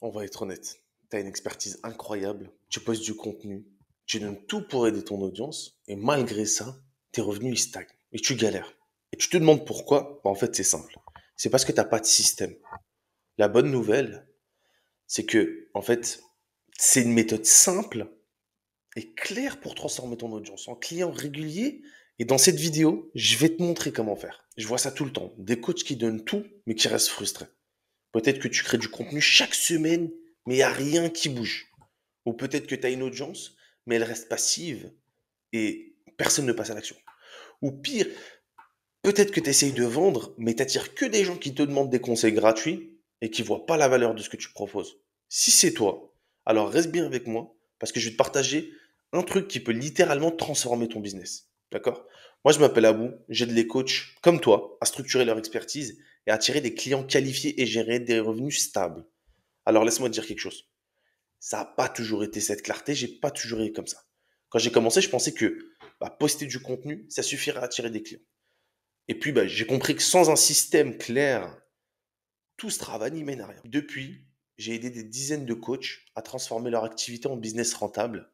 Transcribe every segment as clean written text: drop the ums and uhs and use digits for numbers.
On va être honnête. Tu as une expertise incroyable, tu postes du contenu, tu donnes tout pour aider ton audience, et malgré ça, tes revenus ils stagnent et tu galères. Et tu te demandes pourquoi? En fait, c'est simple. C'est parce que tu n'as pas de système. La bonne nouvelle, c'est que, en fait, c'est une méthode simple et claire pour transformer ton audience en client régulier. Et dans cette vidéo, je vais te montrer comment faire. Je vois ça tout le temps. Des coachs qui donnent tout, mais qui restent frustrés. Peut-être que tu crées du contenu chaque semaine, mais il n'y a rien qui bouge. Ou peut-être que tu as une audience, mais elle reste passive et personne ne passe à l'action. Ou pire, peut-être que tu essayes de vendre, mais tu n'attires que des gens qui te demandent des conseils gratuits et qui ne voient pas la valeur de ce que tu proposes. Si c'est toi, alors reste bien avec moi parce que je vais te partager un truc qui peut littéralement transformer ton business. D'accord? Moi, je m'appelle Abou, j'aide les coachs comme toi à structurer leur expertise et à attirer des clients qualifiés et générer des revenus stables. Alors laisse-moi te dire quelque chose. Ça n'a pas toujours été cette clarté, j'ai pas toujours été comme ça. Quand j'ai commencé, je pensais que poster du contenu, ça suffirait à attirer des clients. Et puis j'ai compris que sans un système clair, tout ce travail n'y mène à rien. Depuis, j'ai aidé des dizaines de coachs à transformer leur activité en business rentable.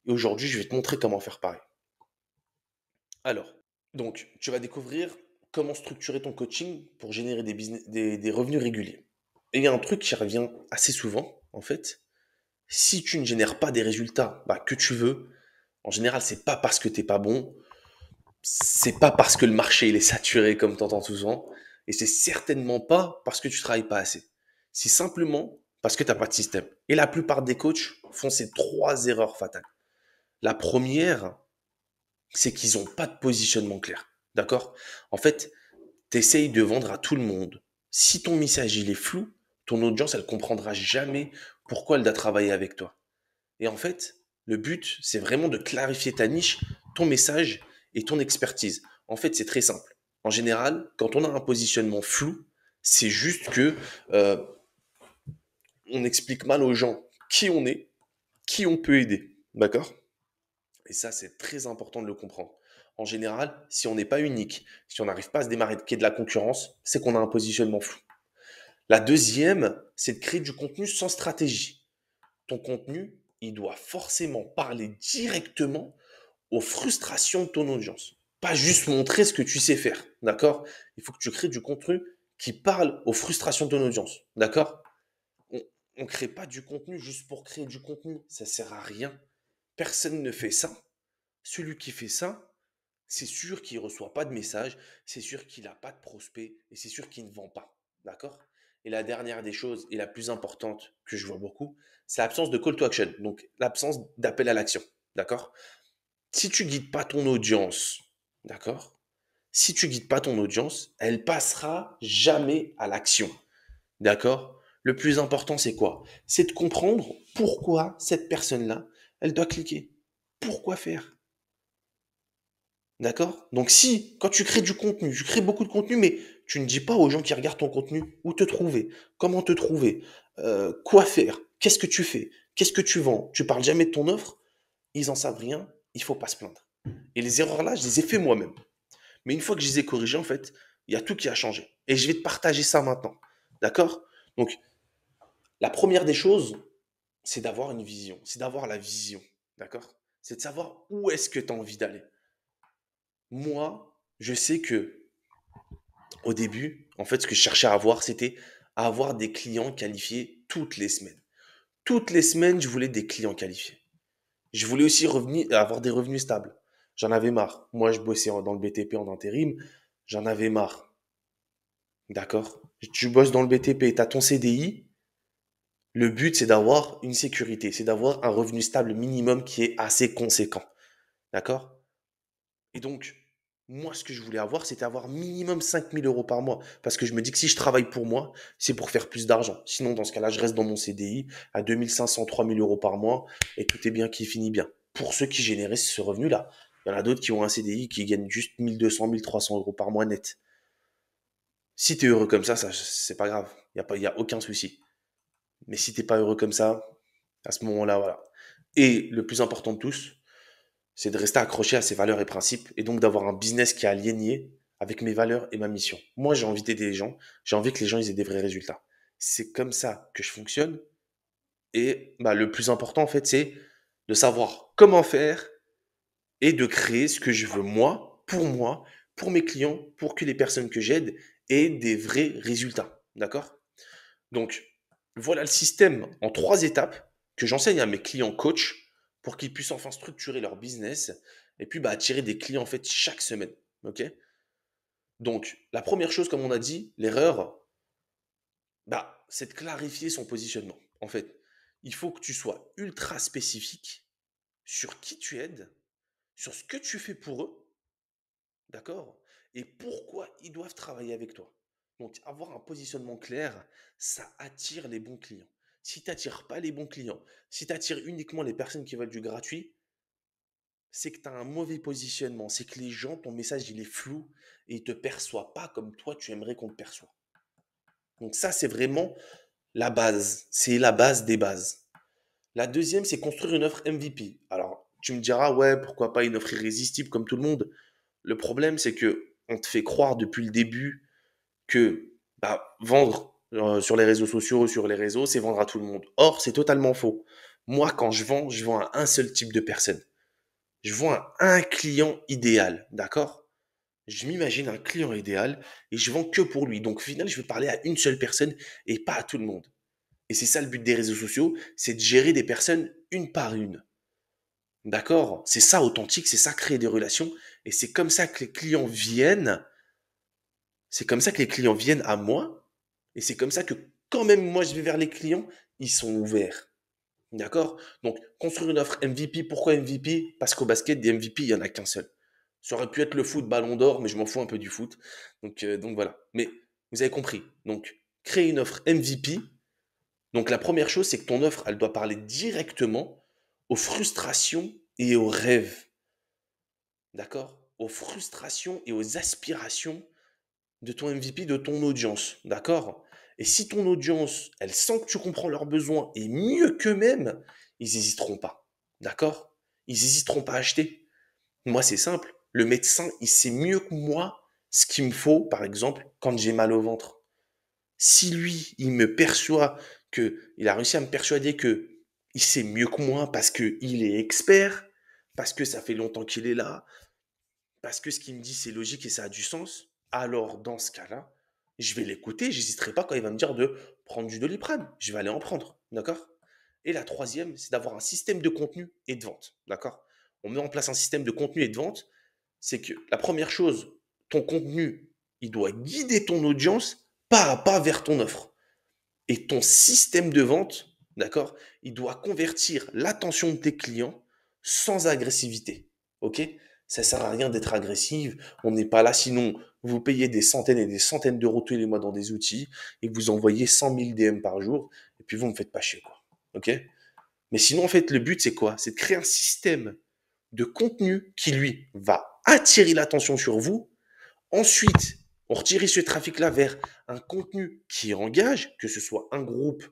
Et aujourd'hui, je vais te montrer comment faire pareil. Alors, donc, tu vas découvrir comment structurer ton coaching pour générer des revenus réguliers. Et il y a un truc qui revient assez souvent, en fait. Si tu ne génères pas des résultats que tu veux, en général, c'est pas parce que t'es pas bon, c'est pas parce que le marché il est saturé comme t'entends souvent, et c'est certainement pas parce que tu travailles pas assez. C'est simplement parce que t'as pas de système. Et la plupart des coachs font ces trois erreurs fatales. La première, c'est qu'ils ont pas de positionnement clair. D'accord? En fait, t'essayes de vendre à tout le monde. Si ton message il est flou, ton audience elle comprendra jamais pourquoi elle doit travailler avec toi. Et en fait, le but, c'est vraiment de clarifier ta niche, ton message et ton expertise. En fait, c'est très simple. En général, quand on a un positionnement flou, c'est juste que euh, on explique mal aux gens qui on est, qui on peut aider. D'accord? Et ça, c'est très important de le comprendre. En général, si on n'est pas unique, si on n'arrive pas à se démarquer de la concurrence, c'est qu'on a un positionnement flou. La deuxième, c'est de créer du contenu sans stratégie. Ton contenu, il doit forcément parler directement aux frustrations de ton audience. Pas juste montrer ce que tu sais faire, d'accord? Il faut que tu crées du contenu qui parle aux frustrations de ton audience, d'accord? On ne crée pas du contenu juste pour créer du contenu, ça sert à rien. Personne ne fait ça. Celui qui fait ça, c'est sûr qu'il ne reçoit pas de message, c'est sûr qu'il n'a pas de prospect et c'est sûr qu'il ne vend pas, d'accord? Et la dernière des choses et la plus importante que je vois beaucoup, c'est l'absence de call to action, donc l'absence d'appel à l'action, d'accord? Si tu guides pas ton audience, d'accord? Si tu guides pas ton audience, elle passera jamais à l'action, d'accord? Le plus important, c'est quoi? C'est de comprendre pourquoi cette personne-là, elle doit cliquer. Pourquoi faire? D'accord? Donc si, quand tu crées du contenu, tu crées beaucoup de contenu, mais tu ne dis pas aux gens qui regardent ton contenu où te trouver, comment te trouver, quoi faire, qu'est-ce que tu fais, qu'est-ce que tu vends, tu parles jamais de ton offre, ils en savent rien, il faut pas se plaindre. Et les erreurs là, je les ai fait moi-même. Mais une fois que je les ai corrigées, en fait, il y a tout qui a changé. Et je vais te partager ça maintenant. D'accord? Donc, la première des choses, c'est d'avoir une vision. C'est d'avoir la vision. D'accord? C'est de savoir où est-ce que tu as envie d'aller. Moi, je sais que au début, en fait, ce que je cherchais à avoir, c'était à avoir des clients qualifiés toutes les semaines. Toutes les semaines, je voulais des clients qualifiés. Je voulais aussi avoir des revenus stables. J'en avais marre. Moi, je bossais dans le BTP en intérim. J'en avais marre. D'accord? Tu bosses dans le BTP, tu as ton CDI. Le but, c'est d'avoir une sécurité, c'est d'avoir un revenu stable minimum qui est assez conséquent. D'accord? Et donc, moi, ce que je voulais avoir, c'était avoir minimum 5 000 € par mois. Parce que je me dis que si je travaille pour moi, c'est pour faire plus d'argent. Sinon, dans ce cas-là, je reste dans mon CDI à 2 500, 3 000 € par mois et tout est bien qui finit bien. Pour ceux qui généraient ce revenu-là. Il y en a d'autres qui ont un CDI qui gagnent juste 1 200, 1 300 € par mois net. Si tu es heureux comme ça, c'est pas grave. Y a aucun souci. Mais si t'es pas heureux comme ça, à ce moment-là, voilà. Et le plus important de tous, c'est de rester accroché à ses valeurs et principes et donc d'avoir un business qui est aligné avec mes valeurs et ma mission. Moi, j'ai envie d'aider les gens. J'ai envie que les gens ils aient des vrais résultats. C'est comme ça que je fonctionne Et bah, le plus important, en fait, c'est de savoir comment faire et de créer ce que je veux moi, pour mes clients, pour que les personnes que j'aide aient des vrais résultats. D'accord? Donc, voilà le système en 3 étapes que j'enseigne à mes clients coachs pour qu'ils puissent enfin structurer leur business et puis bah, attirer des clients en fait chaque semaine. Ok? Donc, la première chose, comme on a dit, l'erreur, bah, c'est de clarifier son positionnement. En fait, il faut que tu sois ultra spécifique sur qui tu aides, sur ce que tu fais pour eux, d'accord? Et pourquoi ils doivent travailler avec toi. Donc, avoir un positionnement clair, ça attire les bons clients. Si tu n'attires pas les bons clients, si tu attires uniquement les personnes qui veulent du gratuit, c'est que tu as un mauvais positionnement. C'est que les gens, ton message, il est flou et ils ne te perçoivent pas comme toi, tu aimerais qu'on te perçoive. Donc ça, c'est vraiment la base. C'est la base des bases. La deuxième, c'est construire une offre MVP. Alors, tu me diras, ouais, pourquoi pas une offre irrésistible comme tout le monde. Le problème, c'est que on te fait croire depuis le début que bah, vendre sur les réseaux sociaux, sur les réseaux, c'est vendre à tout le monde. Or, c'est totalement faux. Moi, quand je vends à un seul type de personne. Je vends à un client idéal, d'accord? Je m'imagine un client idéal et je vends que pour lui. Donc, au final, je vais parler à une seule personne et pas à tout le monde. Et c'est ça le but des réseaux sociaux, c'est de gérer des personnes une par une. D'accord? C'est ça authentique, c'est ça créer des relations. Et c'est comme ça que les clients viennent. C'est comme ça que les clients viennent à moi. Et c'est comme ça que quand même moi je vais vers les clients, ils sont ouverts. D'accord? Donc, construire une offre MVP. Pourquoi MVP? Parce qu'au basket, des MVP, il n'y en a qu'un seul. Ça aurait pu être le foot, ballon d'or, mais je m'en fous un peu du foot. Donc voilà. Mais vous avez compris. Donc, créer une offre MVP. Donc, la première chose, c'est que ton offre, elle doit parler directement aux frustrations et aux rêves. D'accord? Aux frustrations et aux aspirations de ton MVP, de ton audience. D'accord? Et si ton audience, elle sent que tu comprends leurs besoins et mieux qu'eux-mêmes, ils n'hésiteront pas. D'accord? Ils n'hésiteront pas à acheter. Moi, c'est simple. Le médecin, il sait mieux que moi ce qu'il me faut, par exemple, quand j'ai mal au ventre. Si lui, il me perçoit il a réussi à me persuader que il sait mieux que moi parce qu'il est expert, parce que ça fait longtemps qu'il est là, parce que ce qu'il me dit, c'est logique et ça a du sens, alors dans ce cas-là, je vais l'écouter, j'hésiterai pas quand il va me dire de prendre du Doliprane. Je vais aller en prendre, d'accord? Et la troisième, c'est d'avoir un système de contenu et de vente, d'accord? On met en place un système de contenu et de vente, c'est que la première chose, ton contenu, il doit guider ton audience pas à pas vers ton offre. Et ton système de vente, d'accord, il doit convertir l'attention de tes clients sans agressivité. OK? Ça sert à rien d'être agressive. On n'est pas là. Sinon, vous payez des centaines et des centaines d'euros tous les mois dans des outils et vous envoyez 100 000 DM par jour et puis vous me faites pas chier, quoi. OK? Mais sinon, en fait, le but, c'est quoi? C'est de créer un système de contenu qui, lui, va attirer l'attention sur vous. Ensuite, on retire ce trafic-là vers un contenu qui engage, que ce soit un groupe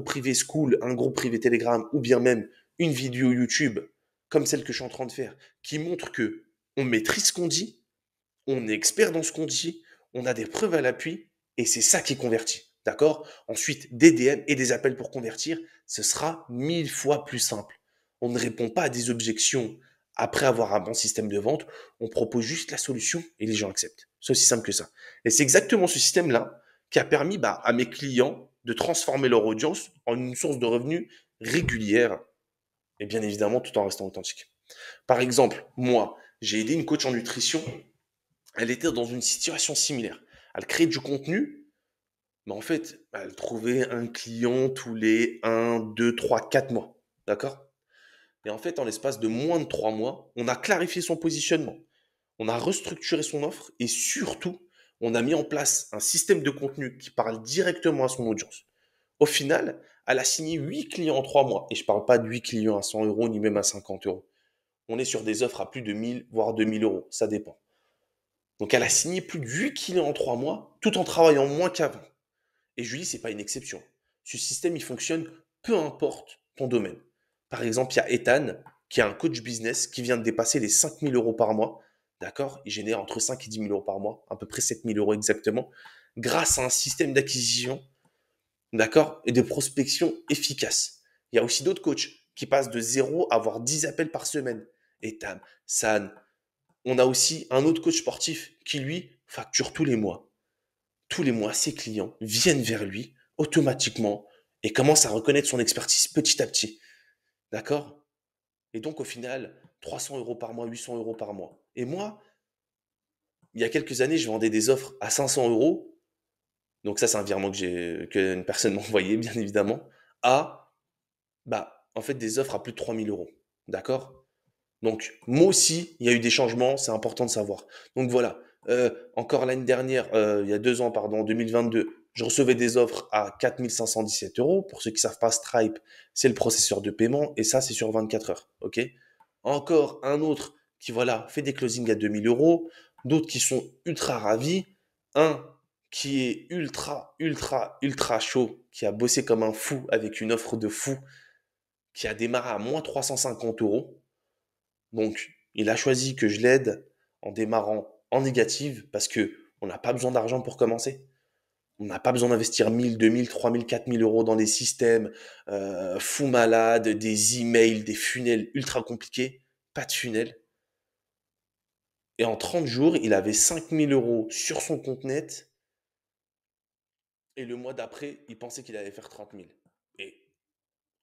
privé school, un groupe privé Telegram, ou bien même une vidéo YouTube, comme celle que je suis en train de faire, qui montre que on maîtrise ce qu'on dit, on est expert dans ce qu'on dit, on a des preuves à l'appui, et c'est ça qui convertit. D'accord? Ensuite, des DM et des appels pour convertir, ce sera 1000 fois plus simple. On ne répond pas à des objections après avoir un bon système de vente, on propose juste la solution et les gens acceptent. C'est aussi simple que ça. Et c'est exactement ce système-là qui a permis à mes clients de transformer leur audience en une source de revenus régulière et bien évidemment tout en restant authentique. Par exemple, moi, j'ai aidé une coach en nutrition, elle était dans une situation similaire. Elle créait du contenu, mais en fait, elle trouvait un client tous les 1, 2, 3, 4 mois. D'accord? Et en fait, en l'espace de moins de 3 mois, on a clarifié son positionnement, on a restructuré son offre et surtout, on a mis en place un système de contenu qui parle directement à son audience. Au final, elle a signé 8 clients en 3 mois. Et je ne parle pas de 8 clients à 100 euros ni même à 50 euros. On est sur des offres à plus de 1000, voire 2000 euros. Ça dépend. Donc, elle a signé plus de 8 clients en 3 mois, tout en travaillant moins qu'avant. Et je lui dis, ce n'est pas une exception. Ce système, il fonctionne peu importe ton domaine. Par exemple, il y a Ethan, qui est un coach business, qui vient de dépasser les 5000 euros par mois. D'accord? Il génère entre 5 et 10 000 euros par mois, à peu près 7000 euros exactement, grâce à un système d'acquisition d'accord? Et de prospection efficace. Il y a aussi d'autres coachs qui passent de 0 à avoir 10 appels par semaine. Et Tam, San, on a aussi un autre coach sportif qui, lui, facture tous les mois. Tous les mois, ses clients viennent vers lui automatiquement et commencent à reconnaître son expertise petit à petit. D'accord? Et donc, au final, 300 euros par mois, 800 euros par mois. Et moi, il y a quelques années, je vendais des offres à 500 euros. Donc ça, c'est un virement que une personne m'a envoyé, bien évidemment, à, en fait, des offres à plus de 3000 euros. D'accord? Donc, moi aussi, il y a eu des changements, c'est important de savoir. Donc voilà, encore l'année dernière, il y a 2 ans, pardon, en 2022, je recevais des offres à 4517 euros. Pour ceux qui savent pas, Stripe, c'est le processeur de paiement, et ça, c'est sur 24 heures. OK? Encore un autre qui, voilà, fait des closings à 2000 euros, d'autres qui sont ultra ravis, un qui est ultra, ultra, ultra chaud, qui a bossé comme un fou avec une offre de fou, qui a démarré à moins 350 euros. Donc, il a choisi que je l'aide en démarrant en négative parce que on n'a pas besoin d'argent pour commencer. On n'a pas besoin d'investir 1000, 2000, 3000, 4000 euros dans des systèmes fous malades, des emails, des funnels ultra compliqués. Pas de funnel. Et en 30 jours, il avait 5000 euros sur son compte net. Et le mois d'après, il pensait qu'il allait faire 30 000. Et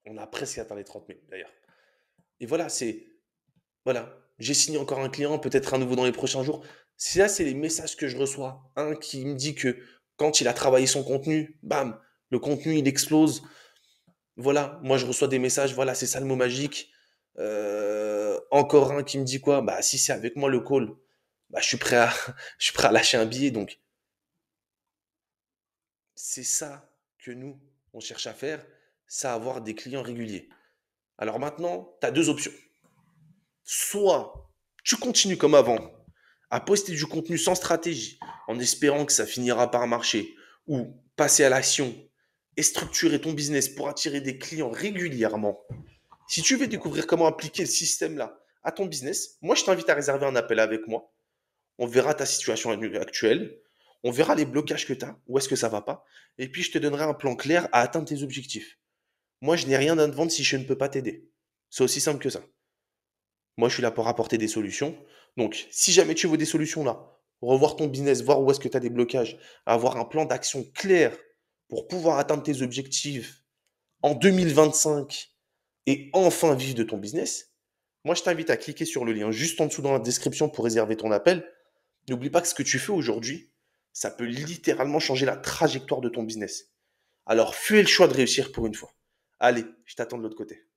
on a presque atteint les 30 000 d'ailleurs. Et voilà, voilà, j'ai signé encore un client, peut-être un nouveau dans les prochains jours. C'est les messages que je reçois. Un qui me dit que quand il a travaillé son contenu, bam, le contenu, il explose. Voilà, moi je reçois des messages, voilà, c'est ça le mot magique. Encore un qui me dit quoi? Bah, si c'est avec moi le call, bah, je suis prêt à lâcher un billet. Donc, c'est ça que nous, on cherche à faire, c'est avoir des clients réguliers. Alors maintenant, tu as deux options. Soit tu continues comme avant, à poster du contenu sans stratégie, en espérant que ça finira par marcher, ou passer à l'action et structurer ton business pour attirer des clients régulièrement. Si tu veux découvrir comment appliquer le système là à ton business, moi je t'invite à réserver un appel avec moi. On verra ta situation actuelle, on verra les blocages que tu as, où est-ce que ça va pas, et puis je te donnerai un plan clair à atteindre tes objectifs. Moi je n'ai rien à te vendre si je ne peux pas t'aider. C'est aussi simple que ça. Moi, je suis là pour apporter des solutions. Donc, si jamais tu veux des solutions là, revoir ton business, voir où est-ce que tu as des blocages, avoir un plan d'action clair pour pouvoir atteindre tes objectifs en 2025 et enfin vivre de ton business, moi, je t'invite à cliquer sur le lien juste en dessous dans la description pour réserver ton appel. N'oublie pas que ce que tu fais aujourd'hui, ça peut littéralement changer la trajectoire de ton business. Alors, fais le choix de réussir pour une fois. Allez, je t'attends de l'autre côté.